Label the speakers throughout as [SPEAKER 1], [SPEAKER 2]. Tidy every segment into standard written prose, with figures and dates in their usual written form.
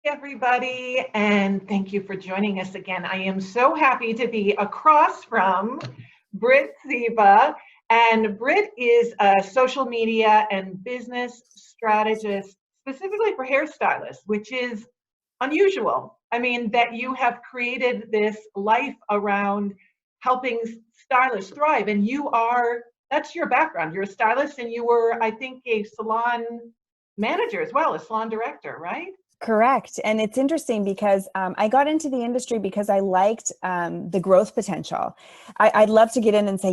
[SPEAKER 1] Everybody, and thank you for joining us again. I am so happy to be across from Britt Seva, and Britt is a social media and business strategist specifically for hairstylists, which is unusual. I mean, that you have created this life around helping stylists thrive, and that's your background. You're a stylist, and you were, I think, a salon manager as well, a salon director, right?
[SPEAKER 2] Correct. And it's interesting because I got into the industry because I liked the growth potential. I'd love to get in and say,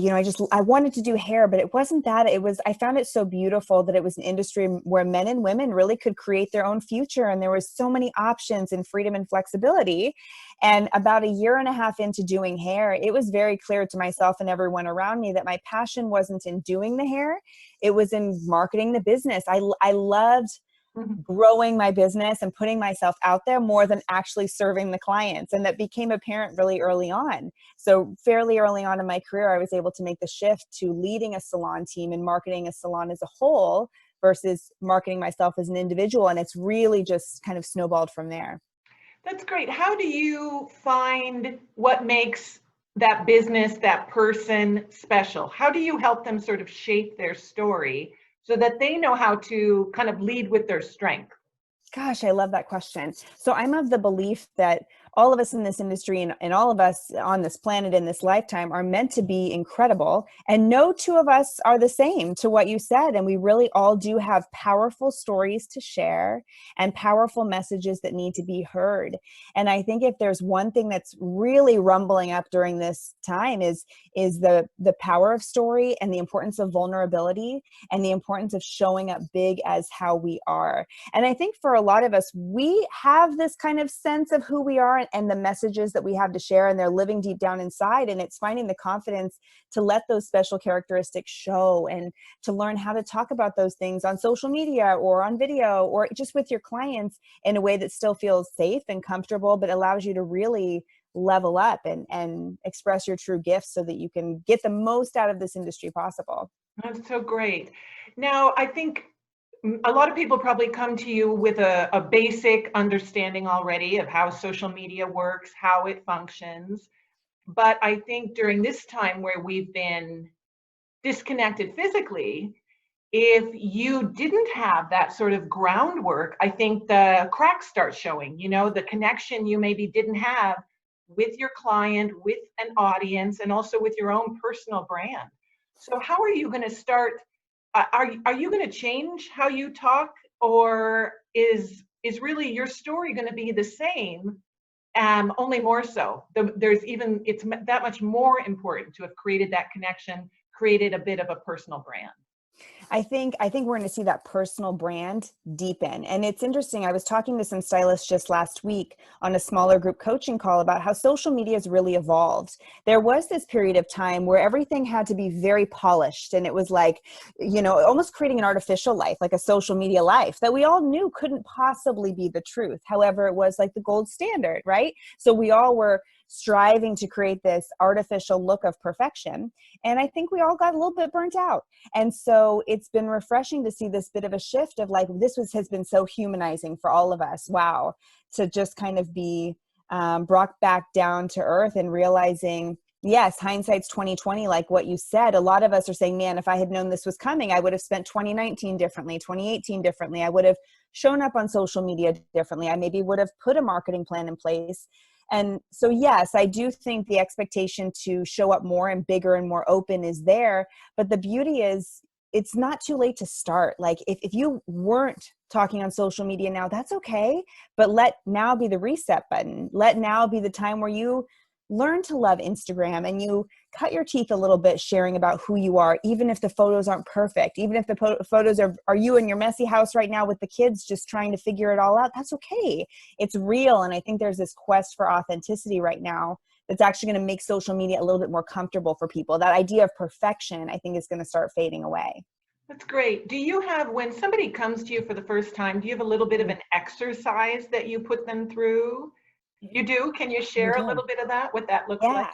[SPEAKER 2] I wanted to do hair, but it wasn't that. I found it so beautiful that it was an industry where men and women really could create their own future. And there was so many options and freedom and flexibility. And about a year and a half into doing hair, it was very clear to myself and everyone around me that my passion wasn't in doing the hair. It was in marketing the business. I loved growing my business and putting myself out there more than actually serving the clients. And that became apparent really early on. So fairly early on in my career, I was able to make the shift to leading a salon team and marketing a salon as a whole versus marketing myself as an individual. And it's really just kind of snowballed from there.
[SPEAKER 1] That's great. How do you find what makes that business, that person special? How do you help them sort of shape their story so that they know how to kind of lead with their strength?
[SPEAKER 2] Gosh, I love that question. So I'm of the belief that all of us in this industry and all of us on this planet in this lifetime are meant to be incredible. And no two of us are the same to what you said. And we really all do have powerful stories to share and powerful messages that need to be heard. And I think if there's one thing that's really rumbling up during this time is the power of story and the importance of vulnerability and the importance of showing up big as how we are. And I think for a lot of us, we have this kind of sense of who we are and the messages that we have to share, and they're living deep down inside. And it's finding the confidence to let those special characteristics show and to learn how to talk about those things on social media or on video or just with your clients in a way that still feels safe and comfortable, but allows you to really level up and express your true gifts so that you can get the most out of this industry possible.
[SPEAKER 1] That's so great. Now, I think a lot of people probably come to you with a basic understanding already of how social media works, how it functions. But I think during this time where we've been disconnected physically, if you didn't have that sort of groundwork, I think the cracks start showing, the connection you maybe didn't have with your client, with an audience, and also with your own personal brand. So how are you going to start? Are you going to change how you talk, or is really your story going to be the same, only more so? It's that much more important to have created that connection, created a bit of a personal brand.
[SPEAKER 2] I think we're going to see that personal brand deepen. And it's interesting. I was talking to some stylists just last week on a smaller group coaching call about how social media has really evolved. There was this period of time where everything had to be very polished. And it was like, almost creating an artificial life, like a social media life that we all knew couldn't possibly be the truth. However, it was like the gold standard, right? So we all were striving to create this artificial look of perfection. And I think we all got a little bit burnt out. And so it's been refreshing to see this bit of a shift of like, has been so humanizing for all of us. Wow. To just kind of be brought back down to earth and realizing, yes, hindsight's 2020, like what you said. A lot of us are saying, man, if I had known this was coming, I would have spent 2019 differently, 2018 differently. I would have shown up on social media differently. I maybe would have put a marketing plan in place. And so, yes, I do think the expectation to show up more and bigger and more open is there. But the beauty is it's not too late to start. Like if you weren't talking on social media now, that's okay. But let now be the reset button. Let now be the time where you learn to love Instagram and you cut your teeth a little bit sharing about who you are, even if the photos aren't perfect, even if the photos are you in your messy house right now with the kids just trying to figure it all out. That's okay. It's real. And I think there's this quest for authenticity right now that's actually going to make social media a little bit more comfortable for people. That idea of perfection, I think, is going to start fading away.
[SPEAKER 1] That's great. Do you have, when somebody comes to you for the first time, do you have a little bit of an exercise that you put them through? You do? Can you
[SPEAKER 2] We
[SPEAKER 1] share a
[SPEAKER 2] do.
[SPEAKER 1] little bit of that, what that looks like?
[SPEAKER 2] Yeah.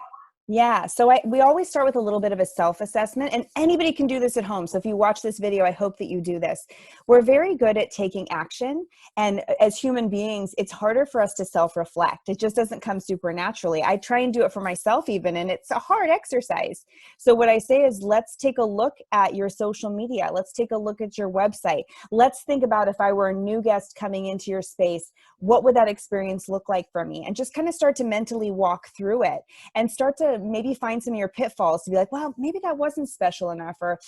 [SPEAKER 2] Yeah, so we always start with a little bit of a self-assessment, and anybody can do this at home. So if you watch this video, I hope that you do this. We're very good at taking action, and as human beings, it's harder for us to self-reflect. It just doesn't come supernaturally. I try and do it for myself even, and it's a hard exercise. So what I say is, let's take a look at your social media. Let's take a look at your website. Let's think about, if I were a new guest coming into your space, what would that experience look like for me? And just kind of start to mentally walk through it and start to maybe find some of your pitfalls to be like, well, maybe that wasn't special enough, or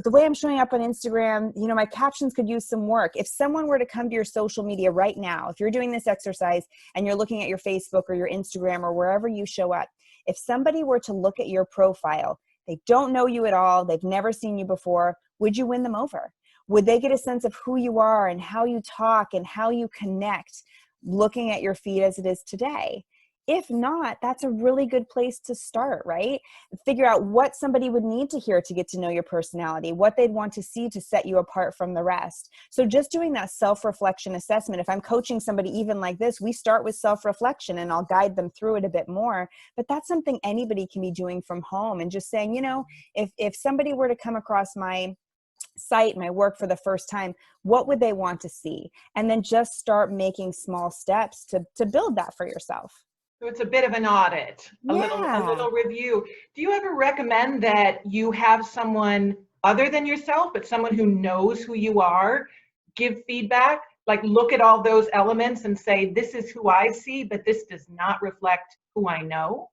[SPEAKER 2] the way I'm showing up on Instagram, you know, my captions could use some work. If someone were to come to your social media right now, if you're doing this exercise and you're looking at your Facebook or your Instagram or wherever you show up, if somebody were to look at your profile, they don't know you at all, they've never seen you before, would you win them over? Would they get a sense of who you are and how you talk and how you connect looking at your feed as it is today? If not, that's a really good place to start, right? Figure out what somebody would need to hear to get to know your personality, what they'd want to see to set you apart from the rest. So just doing that self-reflection assessment, if I'm coaching somebody even like this, we start with self-reflection and I'll guide them through it a bit more. But that's something anybody can be doing from home, and just saying, you know, if somebody were to come across my site, my work for the first time, what would they want to see? And then just start making small steps to build that for yourself.
[SPEAKER 1] So it's a bit of an audit, a
[SPEAKER 2] Yeah.
[SPEAKER 1] little review. Do you ever recommend that you have someone other than yourself, but someone who knows who you are, give feedback? Like, look at all those elements and say, this is who I see, but this does not reflect who I know?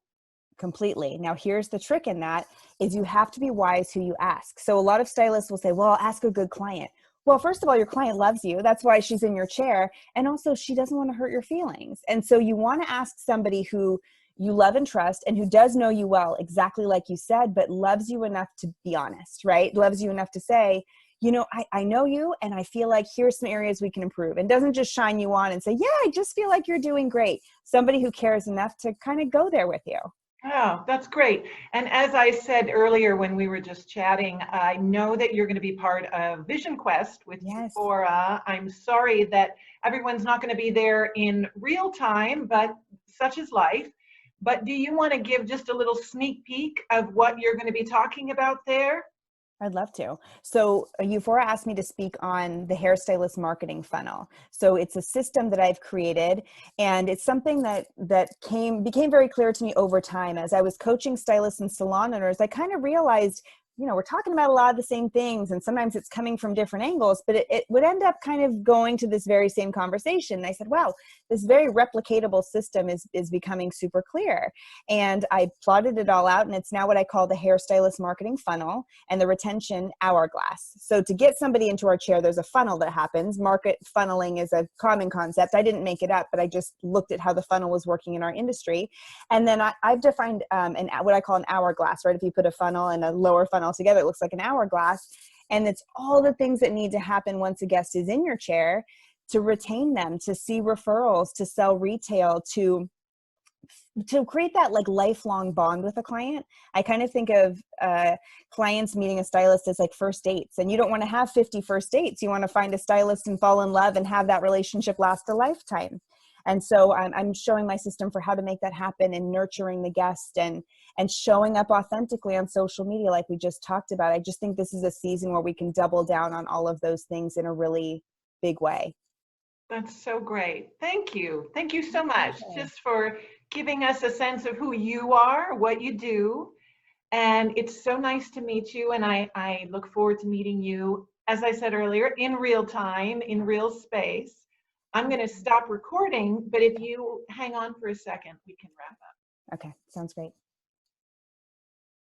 [SPEAKER 2] Completely. Now, here's the trick in that is you have to be wise who you ask. So a lot of stylists will say, well, I'll ask a good client. Well, first of all, your client loves you. That's why she's in your chair. And also, she doesn't want to hurt your feelings. And so you want to ask somebody who you love and trust and who does know you well, exactly like you said, but loves you enough to be honest, right? Loves you enough to say, you know, I know you and I feel like here's some areas we can improve, and doesn't just shine you on and say, yeah, I just feel like you're doing great. Somebody who cares enough to kind of go there with you.
[SPEAKER 1] Oh, that's great. And as I said earlier when we were just chatting, I know that you're going to be part of Vision Quest with
[SPEAKER 2] Yes.
[SPEAKER 1] Sephora. I'm sorry that everyone's not going to be there in real time, but such is life. But do you want to give just a little sneak peek of what you're going to be talking about there?
[SPEAKER 2] I'd love to. So Euphoria asked me to speak on the hairstylist marketing funnel. So it's a system that I've created, and it's something that became very clear to me over time as I was coaching stylists and salon owners. I kind of realized, you know, we're talking about a lot of the same things, and sometimes it's coming from different angles, but it would end up kind of going to this very same conversation. And I said, wow, this very replicatable system is becoming super clear. And I plotted it all out, and it's now what I call the hairstylist marketing funnel and the retention hourglass. So to get somebody into our chair, there's a funnel that happens. Market funneling is a common concept. I didn't make it up, but I just looked at how the funnel was working in our industry. And then I've defined what I call an hourglass, right? If you put a funnel and a lower funnel together, it looks like an hourglass. And it's all the things that need to happen once a guest is in your chair to retain them, to see referrals, to sell retail, to create that like lifelong bond with a client. I kind of think of clients meeting a stylist as like first dates, and you don't want to have 50 first dates. You want to find a stylist and fall in love and have that relationship last a lifetime. And so I'm showing my system for how to make that happen, and nurturing the guest and showing up authentically on social media like we just talked about. I just think this is a season where we can double down on all of those things in a really big way.
[SPEAKER 1] That's so great. Thank you. Thank you so much just for giving us a sense of who you are, what you do. And it's so nice to meet you. And I look forward to meeting you, as I said earlier, in real time, in real space. I'm going to stop recording, but if you hang on for a second, we can wrap up.
[SPEAKER 2] Okay, sounds great.